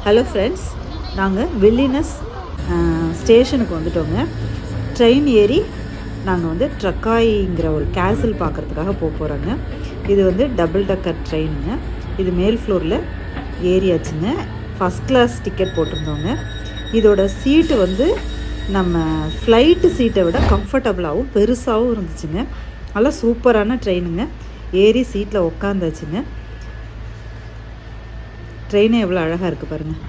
Hello friends, நாங்கள் வில்லினஸ் ஸ்டேஷனுக்கு வந்துட்டோங்க. ட்ரெயின் ஏறி நாங்கள் வந்து ட்ரக்காய்ங்கிற ஒரு கேசல் பார்க்குறதுக்காக போகிறோங்க. இது வந்து டபுள் டக்கர் ட்ரெயினுங்க. இது மேல் ஃப்ளோரில் ஏறியாச்சுங்க. ஃபஸ்ட் கிளாஸ் டிக்கெட் போட்டிருந்தோங்க. இதோட சீட்டு வந்து நம்ம ஃப்ளைட்டு சீட்டை விட கம்ஃபர்டபுளாகவும் பெருசாகவும் இருந்துச்சுங்க. நல்லா சூப்பரான ட்ரெயினுங்க. ஏறி சீட்டில் உக்காந்தாச்சுங்க. ட்ரெயினே எவ்வளோ அழகாக இருக்குது பாருங்கள்.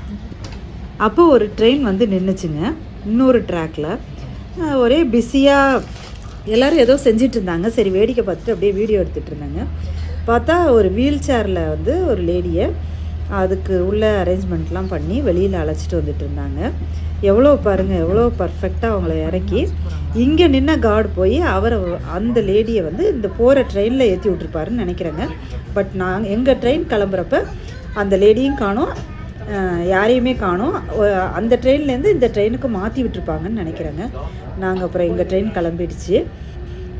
அப்போ ஒரு ட்ரெயின் வந்து நின்றுச்சுங்க இன்னொரு ட்ராக்கில். ஒரே பிஸியாக எல்லோரும் ஏதோ செஞ்சிட்டு இருந்தாங்க. சரி வேடிக்கை பார்த்துட்டு அப்படியே வீடியோ எடுத்துகிட்டு இருந்தாங்க. பார்த்தா ஒரு வீல் சேரில் வந்து ஒரு லேடியை அதுக்கு உள்ள அரேஞ்ச்மெண்ட்லாம் பண்ணி வெளியில் அழைச்சிட்டு வந்துட்டு இருந்தாங்க. எவ்வளோ பாருங்கள், எவ்வளோ பர்ஃபெக்டாக அவங்கள இறக்கி இங்கே நின்ன கார்டு போய் அவரை அந்த லேடியை வந்து இந்த போகிற ட்ரெயினில் ஏற்றி விட்ருப்பாருன்னு நினைக்கிறேங்க. பட் எங்கள் ட்ரெயின் கிளம்புறப்ப அந்த லேடியும் காணோம், யாரையுமே காணோம். அந்த ட்ரெயின்லேருந்து இந்த ட்ரெயினுக்கு மாற்றி விட்டுருப்பாங்கன்னு நினைக்கிறேங்க. நாங்கள் அப்புறம் எங்கள் ட்ரெயின் கிளம்பிடுச்சு.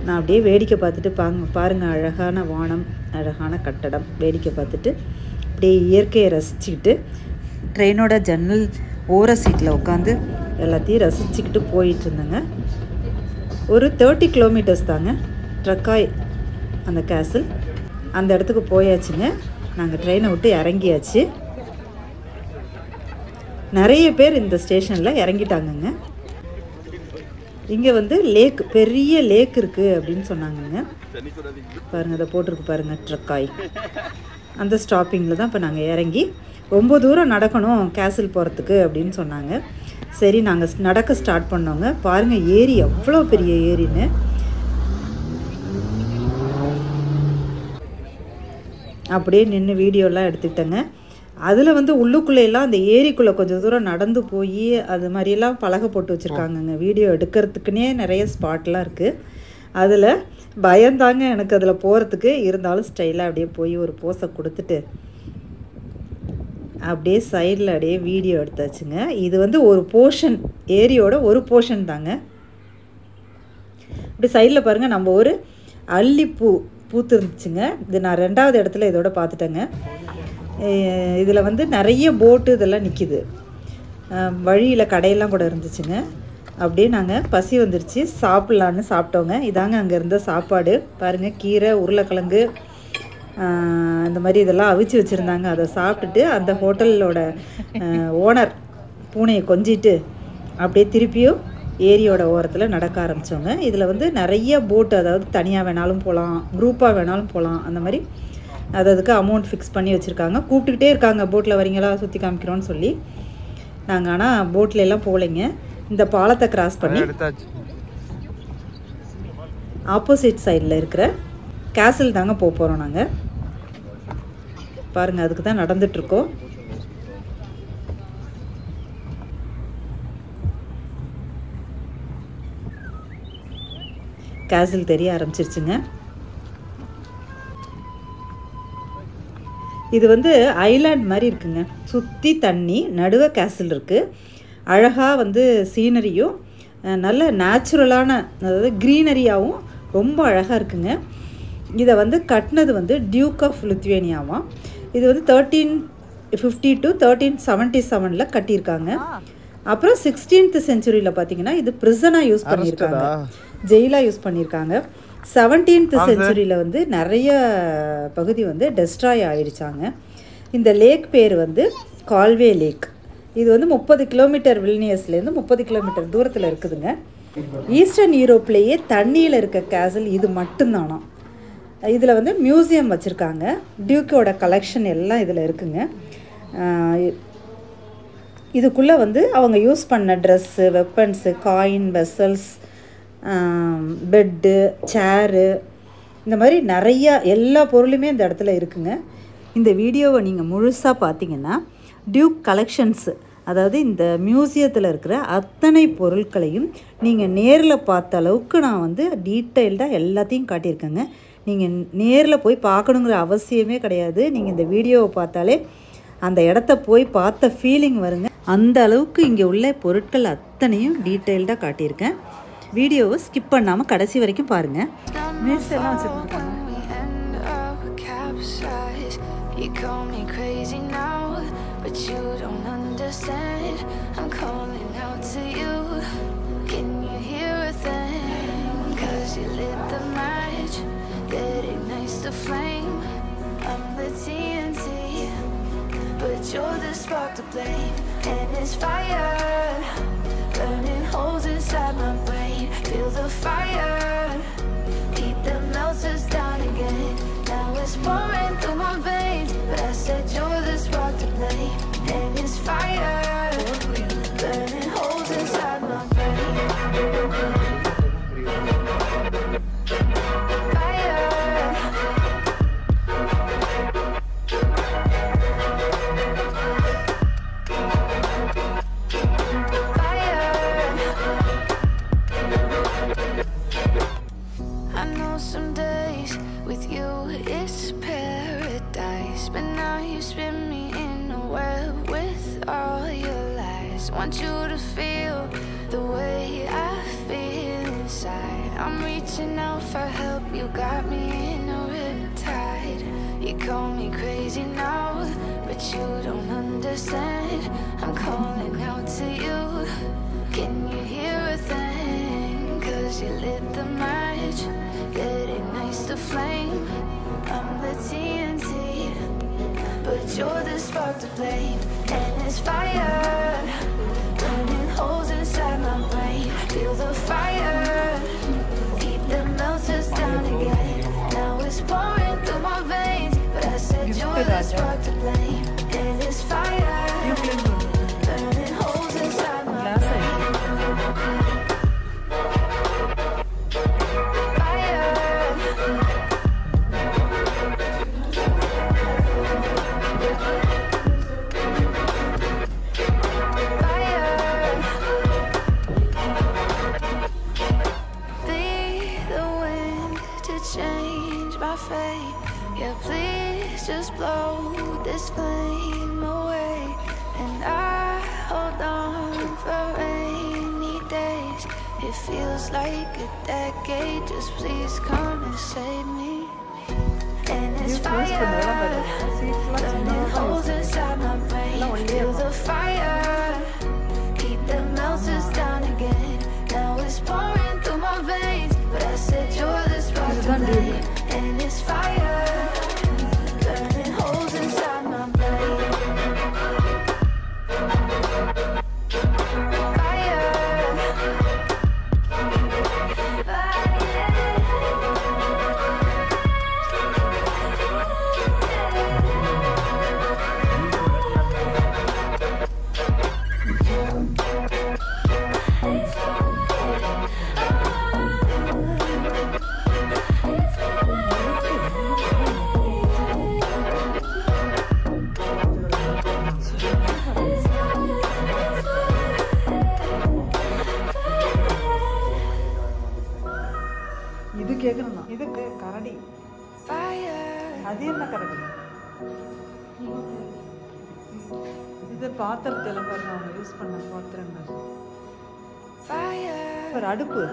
நான் அப்படியே வேடிக்கை பார்த்துட்டு பாருங்கள் அழகான வானம், அழகான கட்டடம் வேடிக்கை பார்த்துட்டு அப்படியே இயற்கையை ரசிச்சுக்கிட்டு ட்ரெயினோட ஜன்னல் ஓர சீட்டில் உட்காந்து எல்லாத்தையும் ரசிச்சுக்கிட்டு போயிட்டு இருந்தேங்க. ஒரு 30 கிலோமீட்டர்ஸ் தாங்க ட்ரக்காய் அந்த கேசல். அந்த இடத்துக்கு போயாச்சுங்க. நாங்கள் ட்ரெயினை விட்டு இறங்கியாச்சு. நிறைய பேர் இந்த ஸ்டேஷனில் இறங்கிட்டாங்கங்க. இங்கே வந்து லேக், பெரிய லேக் இருக்குது அப்படின்னு சொன்னாங்கங்க. பாருங்கள், அதை போட்டிருக்கு பாருங்கள், ட்ரக்காய். அந்த ஸ்டாப்பிங்கில் தான் இப்போ நாங்கள் இறங்கி ரொம்ப தூரம் நடக்கணும் கேசல் போகிறதுக்கு அப்படின்னு சொன்னாங்க. சரி நாங்கள் நடக்க ஸ்டார்ட் பண்ணோங்க. பாருங்கள் ஏரி எவ்வளோ பெரிய ஏரின்னு. அப்படியே நின்று வீடியோலாம் எடுத்துக்கிட்டேங்க. அதில் வந்து உள்ளுக்குள்ளேலாம் அந்த ஏரிக்குள்ளே கொஞ்சம் தூரம் நடந்து போய் அது மாதிரியெல்லாம் பலகை போட்டு வச்சுருக்காங்கங்க. வீடியோ எடுக்கிறதுக்குன்னே நிறைய ஸ்பாட்லாம் இருக்குது. அதில் பயந்தாங்க எனக்கு அதில் போகிறதுக்கு. இருந்தாலும் ஸ்டைலாக அப்படியே போய் ஒரு போஸை கொடுத்துட்டு அப்படியே சைடில் அப்படியே வீடியோ எடுத்தாச்சுங்க. இது வந்து ஒரு போர்ஷன், ஏரியோட ஒரு போர்ஷன் தாங்க. இப்படி சைடில் பாருங்கள், நம்ம ஒரு அல்லிப்பூ பூத்து இருந்துச்சுங்க. இது நான் 2வது இடத்துல இதோட பார்த்துட்டேங்க. இதில் வந்து நிறைய போட்டு இதெல்லாம் நிற்கிது. வழியில் கடையெல்லாம் கூட இருந்துச்சுங்க. அப்படியே நாங்கள் பசி வந்துருச்சு, சாப்பிட்லான்னு சாப்பிட்டோங்க. இதாங்க அங்கே இருந்த சாப்பாடு. பாருங்கள், கீரை, உருளைக்கிழங்கு, இந்த மாதிரி இதெல்லாம் அவிச்சு வச்சுருந்தாங்க. அதை சாப்பிட்டுட்டு அந்த ஹோட்டலோட ஓனர் பூனையை கொஞ்சிட்டு அப்படியே திருப்பியும் ஏரியோட ஓரத்தில் நடக்க ஆரம்பித்தோங்க. இதில் வந்து நிறைய போட்டு, அதாவது தனியாக வேணாலும் போகலாம், குரூப்பாக வேணாலும் போகலாம். அந்த மாதிரி அதுக்கு அமௌண்ட் ஃபிக்ஸ் பண்ணி வச்சுருக்காங்க. கூப்பிட்டுக்கிட்டே இருக்காங்க, போட்டில் வரீங்களா, சுற்றி காமிக்கிறோன்னு சொல்லி. நாங்கள் ஆனால் போட்டில் எல்லாம் போகலைங்க. இந்த பாலத்தை கிராஸ் பண்ணி ஆப்போசிட் சைடில் இருக்கிற கேசல் தாங்க போக போகிறோம் நாங்கள். பாருங்கள், அதுக்கு தான் நடந்துகிட்ருக்கோம். கேசல் தெரிய ஆரம்பிச்சிருச்சுங்க. இது வந்து ஐலாண்ட் மாதிரி இருக்குங்க. சுற்றி தண்ணி, நடுவே கேசல் இருக்குது. அழகாக வந்து சீனரியும் நல்ல நேச்சுரலான, அதாவது க்ரீனரியாகவும் ரொம்ப அழகாக இருக்குங்க. இதை வந்து கட்டினது வந்து டியூக் ஆஃப் லித்வேனியாவாம். இது வந்து 1350 to 1377 கட்டியிருக்காங்க. அப்புறம் 16th செஞ்சுரியில் பார்த்தீங்கன்னா இது ப்ரிசனாக யூஸ் பண்ணியிருக்காங்க, ஜெயிலாக யூஸ் பண்ணியிருக்காங்க. 17th செஞ்சுரியில் வந்து நிறைய பகுதி வந்து டெஸ்ட்ராய் ஆகிடுச்சாங்க. இந்த லேக் பேர் வந்து கால்வே லேக். இது வந்து 30 கிலோமீட்டர் வில்னியஸ்லேருந்து 30 கிலோமீட்டர் தூரத்தில் இருக்குதுங்க. ஈஸ்டர்ன் யூரோப்லேயே தண்ணியில் இருக்க கேசல் இது மட்டும்தானா. இதில் வந்து மியூசியம் வச்சுருக்காங்க. டியூக்கோட கலெக்ஷன் எல்லாம் இதில் இருக்குங்க. இதுக்குள்ளே வந்து அவங்க யூஸ் பண்ண dress, weapons, coin, vessels, bed, chair, இந்த மாதிரி நிறையா எல்லா பொருளுமே இந்த இடத்துல இருக்குங்க. இந்த வீடியோவை நீங்கள் முழுசாக பார்த்தீங்கன்னா டியூக் கலெக்ஷன்ஸு, அதாவது இந்த மியூசியத்தில் இருக்கிற அத்தனை பொருட்களையும் நீங்கள் நேரில் பார்த்த அளவுக்கு நான் வந்து டீட்டெயில்டாக எல்லாத்தையும் காட்டியிருக்கேங்க. நீங்கள் நேரில் போய் பார்க்கணுங்கிற அவசியமே கிடையாது. நீங்கள் இந்த வீடியோவை பார்த்தாலே அந்த இடத்த போய் பார்த்த ஃபீலிங் வருங்க. அந்த அளவுக்கு இங்கே உள்ள பொருட்கள் அத்தனையும் டீட்டெயில்டாக காட்டியிருக்கேன். வீடியோவை ஸ்கிப் பண்ணாமல் கடைசி வரைக்கும் பாருங்கள். மிஸ் எல்லாம் வச்சுருக்காங்க. You call me crazy now, but but you don't understand. I'm calling out to you. Can you hear a thing? 'Cause you lit the match that ignites the flame. I'm the TNT, but you're the spark to blame. And it's fire, burning holes inside my brain. Feel the fire, keep the melters down again. Now it's pouring through my veins, but I said you're the spark to blame. And it's fire, burning holes inside my brain. Want you to feel the way I feel inside. I'm reaching out for help, you got me in a riptide. You call me crazy now, but you don't understand. I'm calling out to you. Can you hear a thing? 'Cause you lit the match that ignites the flame. I'm the TNT, but you're the spark to blame. And it's fire, burning holes inside my brain. Feel the fire, keep the melters down again. Now it's pouring through my veins, but I said you're the spark to blame. And it's fire, burning holes inside my brain. Yeah, please just blow this flame away. And I hold on for rainy days. It feels like a decade, just please come and save me. And it's fire, burning holes inside my brain. Feel the fire, keep the melters down again. Now it's pouring through my veins, but I said you're the spark to blame. And it's fire, burning holes inside my brain. இது கேட்கணும். இதுக்கு கரடி, அது என்ன கரடி? இது பாத்திரத்தில் பாருங்க, அவங்க யூஸ் பண்ண பாத்திரங்கள். ஒரு அடுப்பு,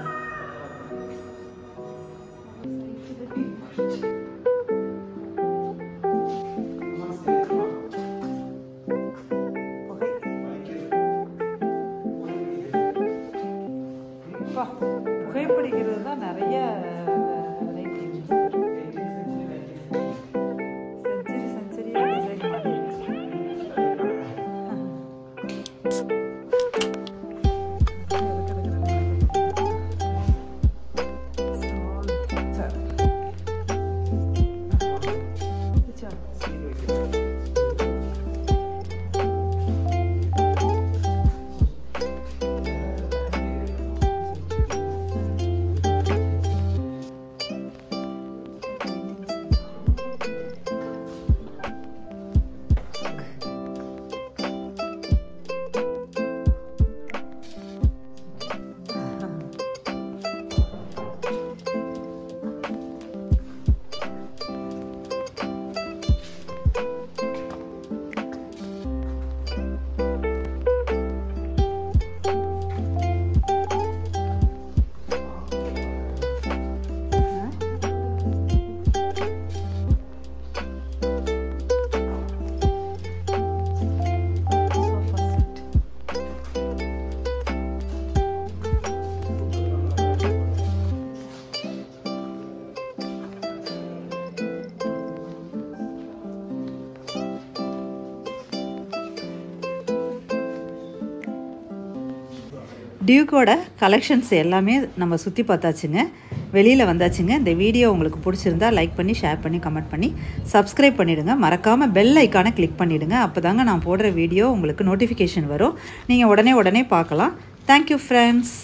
புகைப்பிடிக்கிறது தான் நிறைய செஞ்சுரியா டிசைன் மாதிரி. டியூக்கோட கலெக்ஷன்ஸ் எல்லாமே நம்ம சுற்றி பார்த்தாச்சுங்க, வெளியில் வந்தாச்சுங்க. இந்த வீடியோ உங்களுக்கு பிடிச்சிருந்தா லைக் பண்ணி, ஷேர் பண்ணி, கமெண்ட் பண்ணி, சப்ஸ்கிரைப் பண்ணிவிடுங்க. மறக்காமல் பெல் ஐக்கானை கிளிக் பண்ணிவிடுங்க. அப்போ தாங்க நான் போடுற வீடியோ உங்களுக்கு நோட்டிஃபிகேஷன் வரும், நீங்கள் உடனே பார்க்கலாம். Thank you friends.